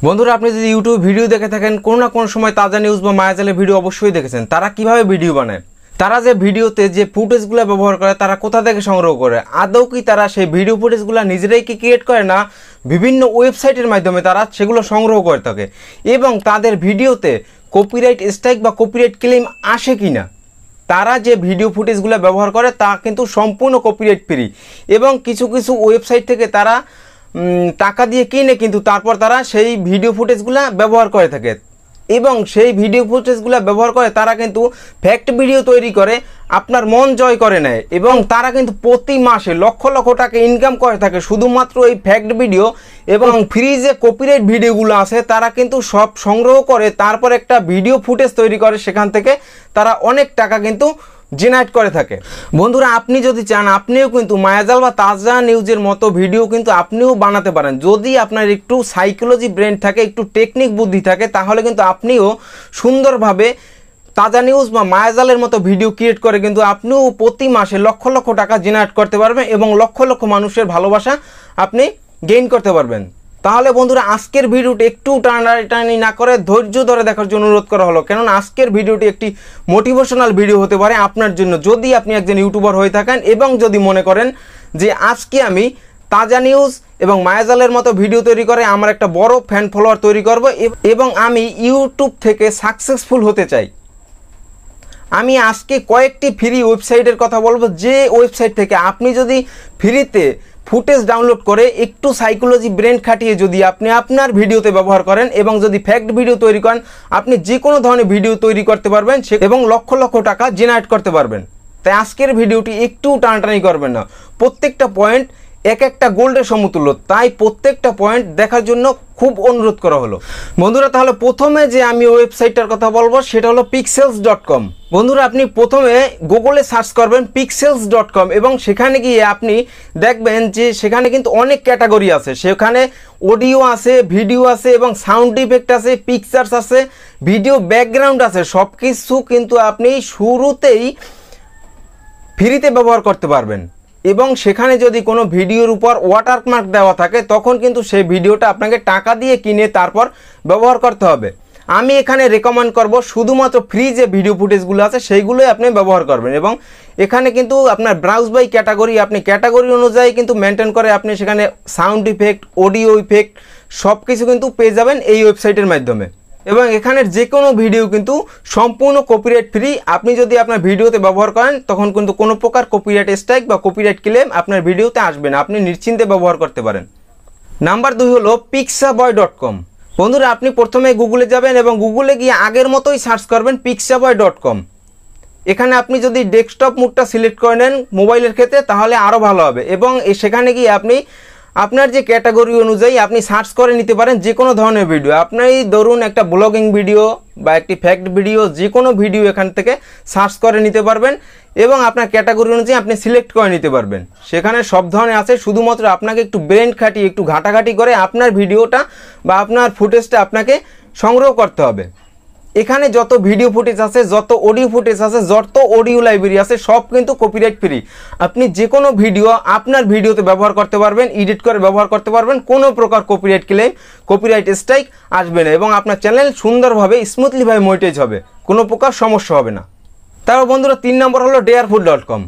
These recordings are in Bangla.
বন্ধুরা, আপনি যদি ইউটিউব ভিডিও দেখে থাকেন, কোনো না কোনো সময় তাজা নিউজ বা মায়াজালের ভিডিও অবশ্যই দেখেছেন। তারা কিভাবে ভিডিও বানায়, তারা যে ভিডিওতে যে ফুটেজগুলো ব্যবহার করে তারা কোথা থেকে সংগ্রহ করে, আদৌ কি তারা সেই ভিডিও ফুটেজগুলো নিজেরাই কি ক্রিয়েট করে না বিভিন্ন ওয়েবসাইটের মাধ্যমে তারা সেগুলো সংগ্রহ করে থাকে, এবং তাদের ভিডিওতে কপিরাইট স্ট্রাইক বা কপিরাইট ক্লেম আসে কি না। তারা যে ভিডিও ফুটেজগুলো ব্যবহার করে তা কিন্তু সম্পূর্ণ কপিরাইট ফ্রি, এবং কিছু কিছু ওয়েবসাইট থেকে তারা টাকা দিয়ে কিনে কিন্তু তারপর তারা সেই ভিডিও ফুটেজগুলো ব্যবহার করে থাকে, এবং সেই ভিডিও ফুটেজগুলো ব্যবহার করে তারা কিন্তু ফ্যাক্ট ভিডিও তৈরি করে আপনার মন জয় করে নেয়, এবং তারা কিন্তু প্রতি মাসে লক্ষ লক্ষ টাকা ইনকাম করে থাকে শুধুমাত্র এই ফ্যাক্ট ভিডিও এবং ফ্রি যে কপিরাইট ভিডিওগুলো আছে তারা কিন্তু সব সংগ্রহ করে তারপর একটা ভিডিও ফুটেজ তৈরি করে, সেখান থেকে তারা অনেক টাকা কিন্তু জেনারেট করে থাকে। বন্ধুরা, আপনি যদি চান আপনিও কিন্তু মায়াজাল বা তাজা নিউজের মতো ভিডিও কিন্তু আপনিও বানাতে পারেন। যদি আপনার একটু সাইকোলজি ব্রেন থাকে, একটু টেকনিক বুদ্ধি থাকে, তাহলে কিন্তু আপনিও সুন্দরভাবে তাজা নিউজ বা মায়াজালের মতো ভিডিও ক্রিয়েট করে কিন্তু আপনিও প্রতি মাসে লক্ষ লক্ষ টাকা জেনারেট করতে পারবেন এবং লক্ষ লক্ষ মানুষের ভালোবাসা আপনি গেইন করতে পারবেন। তাহলে বন্ধুরা, আজকের ভিডিওটি একটু টানাটানি না করে ধৈর্য ধরে দেখার জন্য অনুরোধ করা হলো, কেননা আজকের ভিডিওটি একটি মোটিভেশনাল ভিডিও হতে পারে আপনার জন্য, যদি আপনি একজন ইউটিউবার হয়ে থাকেন এবং যদি মনে করেন যে আজকে আমি তাজা নিউজ এবং মায়াজালের মতো ভিডিও তৈরি করে আমার একটা বড় ফ্যান ফলোয়ার তৈরি করব এবং আমি ইউটিউব থেকে সাকসেসফুল হতে চাই। আমি আজকে কয়েকটি ফ্রি ওয়েবসাইটের কথা বলবো, যে ওয়েবসাইট থেকে আপনি যদি ফ্রিতে ফুটেজ ডাউনলোড করে একটু সাইকোলজি ব্রেন খাটিয়ে যদি আপনি আপনার ভিডিওতে ব্যবহার করেন এবং যদি ফ্যাক্ট ভিডিও তৈরি করেন, আপনি যে কোনো ধরনের ভিডিও তৈরি করতে পারবেন এবং লক্ষ লক্ষ টাকা জেনারেট করতে পারবেন। তাই আজকের ভিডিওটি একটু টানাটানি করবেন না, প্রত্যেকটা পয়েন্ট এক একটা গোল্ডের সমতুল্য, তাই প্রত্যেকটা পয়েন্ট দেখার জন্য খুব অনুরোধ করা হলো। বন্ধুরা, তাহলে প্রথমে যে আমি ওয়েবসাইটটার কথা বলবো সেটা হলো pixels.com। বন্ধুরা, আপনি প্রথমে গুগলে সার্চ করবেন pixels.com এবং সেখানে গিয়ে আপনি দেখবেন যে সেখানে কিন্তু অনেক ক্যাটাগরি আছে। সেখানে অডিও আছে, ভিডিও আছে এবং সাউন্ড ইফেক্ট আছে, পিকচার্স আছে, ভিডিও ব্যাকগ্রাউন্ড আছে, সব কিছু কিন্তু আপনি শুরুতেই ফ্রিতে ব্যবহার করতে পারবেন। এবং সেখানে যদি কোনো ভিডিওর উপর ওয়াটারমার্ক দেওয়া থাকে তখন কিন্তু সেই ভিডিওটা আপনাকে টাকা দিয়ে কিনে তারপর ব্যবহার করতে হবে। আমি এখানে রেকমেন্ড করব শুধুমাত্র ফ্রি যে ভিডিও ফুটেজগুলো আছে সেইগুলোই আপনি ব্যবহার করবেন, এবং এখানে কিন্তু আপনার ব্রাউজ বাই ক্যাটাগরি, আপনি ক্যাটাগরি অনুযায়ী কিন্তু মেনটেন করে আপনি সেখানে সাউন্ড ইফেক্ট, অডিও ইফেক্ট সব কিছু কিন্তু পেয়ে যাবেন এই ওয়েবসাইটের মাধ্যমে। এবং এখানের যে কোনো ভিডিও কিন্তু সম্পূর্ণ কপিরাইট ফ্রি। আপনি যদি আপনার ভিডিওতে ব্যবহার করেন তখন কিন্তু কোনো প্রকার কপিরাইট স্ট্রাইক বা কপিরাইট ক্লেম আপনার ভিডিওতে আসবে না, আপনি নিশ্চিন্তে ব্যবহার করতে পারেন। নাম্বার 2 হলো pixaboy.com। বন্ধুরা, আপনি প্রথমে গুগলে যাবেন এবং গুগলে গিয়ে আগের মতোই সার্চ করবেন pixaboy.com। এখানে আপনি যদি ডেস্কটপ মোডটা সিলেক্ট করে নেন মোবাইলের ক্ষেত্রে তাহলে আরও ভালো হবে, এবং সেখানে গিয়ে আপনি আপনার যে ক্যাটাগরি অনুযায়ী আপনি সার্চ করে নিতে পারেন যে কোনো ধরনের ভিডিও। আপনি ধরুন একটা ব্লগিং ভিডিও বা একটি ফ্যাক্ট ভিডিও, যে কোনো ভিডিও এখান থেকে সার্চ করে নিতে পারবেন এবং আপনার ক্যাটাগরি অনুযায়ী আপনি সিলেক্ট করে নিতে পারবেন। সেখানে সব ধরনের আছে, শুধুমাত্র আপনাকে একটু ব্রেন খাটিয়ে একটু ঘাটাঘাটি করে আপনার ভিডিওটা বা আপনার ফুটেজটা আপনাকে সংগ্রহ করতে হবে। এখানে যত ভিডিও ফুটেজ আছে, যত অডিও ফুটেজ আছে, যত অডিও লাইব্রেরি আছে সব কিন্তু কপিরাইট ফ্রি। আপনি যে কোনো ভিডিও আপনার ভিডিওতে ব্যবহার করতে পারবেন, এডিট করে ব্যবহার করতে পারবেন, কোনো প্রকার কপিরাইট ক্লেম, কপিরাইট স্ট্রাইক আসবে না, এবং আপনার চ্যানেল সুন্দরভাবে স্মুথলিভাবে মনিটাইজ হবে, কোনো প্রকার সমস্যা হবে না। তারপর বন্ধুরা 3 নম্বর হলো dearfood.com।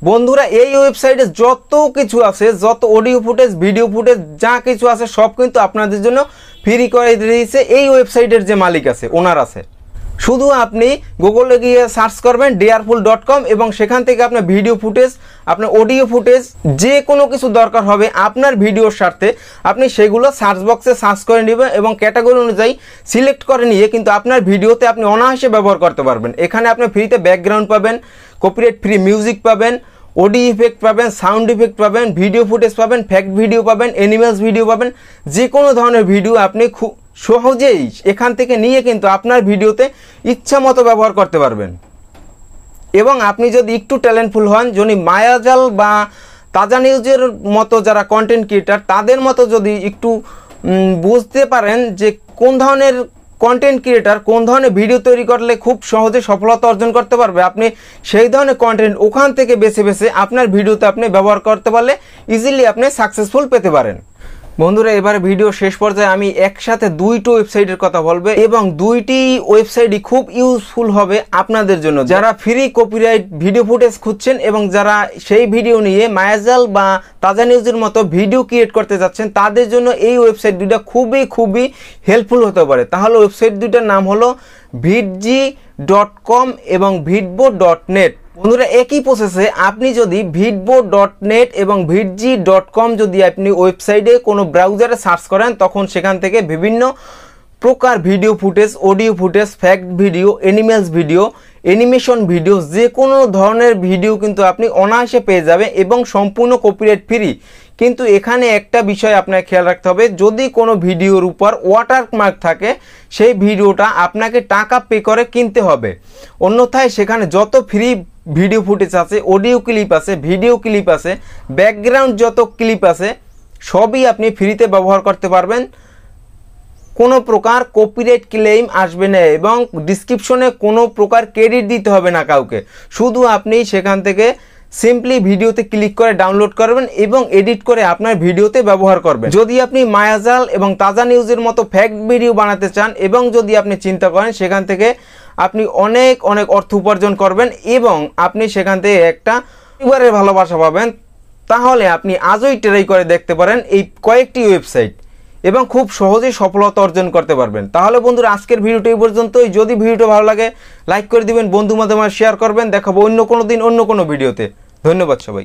বন্ধুরা, এই ওয়েবসাইটে যত কিছু আছে, যত অডিও ফুটেজ, ভিডিও ফুটেজ যা কিছু আছে সব কিন্তু আপনাদের জন্য ফ্রি করে দিয়েছে এই ওয়েবসাইটের যে মালিক আছে, ওনার আছে। শুধু আপনি গুগলে গিয়ে সার্চ করবেন dearfood.com এবং সেখান থেকে আপনার ভিডিও ফুটেজ, আপনার অডিও ফুটেজ যে কোনো কিছু দরকার হবে আপনার ভিডিওর স্বার্থে আপনি সেগুলো সার্চ বক্সে সার্চ করে নেবেন এবং ক্যাটাগরি অনুযায়ী সিলেক্ট করে নিয়ে কিন্তু আপনার ভিডিওতে আপনি অনায়াসে ব্যবহার করতে পারবেন। এখানে আপনি ফ্রিতে ব্যাকগ্রাউন্ড পাবেন, কপিরাইট ফ্রি মিউজিক পাবেন, অডিও ইফেক্ট পাবেন, সাউন্ড ইফেক্ট পাবেন, ভিডিও ফুটেজ পাবেন, ফ্যাক্ট ভিডিও পাবেন, অ্যানিমেলস ভিডিও পাবেন, যে কোনো ধরনের ভিডিও আপনি খুব সহজেই এখান থেকে নিয়ে কিন্তু আপনার ভিডিওতে ইচ্ছা মতো ব্যবহার করতে পারবেন। এবং আপনি যদি একটু ট্যালেন্টফুল হন, যদি মায়াজাল বা তাজা নিউজের মতো যারা কন্টেন্ট ক্রিয়েটার তাদের মতো যদি একটু বুঝতে পারেন যে কোন ধরনের কন্টেন্ট ক্রিয়েটার কোন ধরনের ভিডিও তৈরি করলে খুব সহজে সফলতা অর্জন করতে পারবে, আপনি সেই ধরনের কন্টেন্ট ওখান থেকে বেছে বেছে আপনার ভিডিওতে আপনি ব্যবহার করতে পারলে ইজিলি আপনি সাকসেসফুল পেতে পারেন। বন্ধুরা এবারে ভিডিও শেষ পর্যায়ে আমি একসাথে দুইটো ওয়েবসাইটের কথা বলবো এবং দুইটি ওয়েবসাইটই খুব ইউজফুল হবে আপনাদের জন্য, যারা ফ্রি কপিরাইট ভিডিও ফুটেজ খুঁজছেন এবং যারা সেই ভিডিও নিয়ে মায়াজাল বা তাজা নিউজের মতো ভিডিও ক্রিয়েট করতে যাচ্ছেন, তাদের জন্য এই ওয়েবসাইট দুইটা খুবই হেল্পফুল হতে পারে। তাহলে ওয়েবসাইট দুইটার নাম হলো vidji.com এবং vidbo.net। বন্ধুরা একই প্রসেসে আপনি যদি vidbo.net এবং vidji.com যদি আপনি ওয়েবসাইটে কোনো ব্রাউজারে সার্চ করেন, তখন সেখান থেকে বিভিন্ন প্রকার video footage, audio footage, fact video, animals video, animation video, যে কোনো ধরনের ভিডিও কিন্তু আপনি অনায়াসে পেয়ে যাবেন এবং সম্পূর্ণ কপিরাইট ফ্রি। কিন্তু এখানে একটা বিষয় আপনাকে খেয়াল রাখতে হবে, যদি কোনো ভিডিওর উপর ওয়াটারমার্ক থাকে সেই ভিডিওটা আপনাকে টাকা পে করে কিনতে হবে, অন্যথায় সেখানে যত ফ্রি ভিডিও ফুটেজ আছে, অডিও ক্লিপ আছে, ভিডিও ক্লিপ আছে, ব্যাকগ্রাউন্ড যত ক্লিপ আছে সবই আপনি ফ্রিতে ব্যবহার করতে পারবেন, কোনো প্রকার কপিরাইট ক্লেম আসবে না এবং ডিসক্রিপশনে কোনো প্রকার ক্রেডিট দিতে হবে না কাউকে। শুধু আপনি সেখান থেকে সিম্পলি ভিডিওতে ক্লিক করে ডাউনলোড করবেন এবং এডিট করে আপনার ভিডিওতে ব্যবহার করবেন। যদি আপনি মায়াজাল এবং তাজা নিউজের মতো ফ্যাক্ট ভিডিও বানাতে চান এবং যদি আপনি চিন্তা করেন সেখান থেকে আপনি অনেক অর্থ উপার্জন করবেন এবং আপনি সেখান থেকে একটা পরিবারের ভালোবাসা পাবেন, তাহলে আপনি আজই ট্রাই করে দেখতে পারেন এই কয়েকটি ওয়েবসাইট এবং খুব সহজেই সফলতা অর্জন করতে পারবেন। তাহলে বন্ধুরা আজকের ভিডিওটি এই পর্যন্তই। যদি ভিডিওটা ভালো লাগে লাইক করে দিবেন, বন্ধু মাধ্যমে শেয়ার করবেন। দেখাবো অন্য কোনো দিন অন্য কোনো ভিডিওতে। ধন্যবাদ সবাই।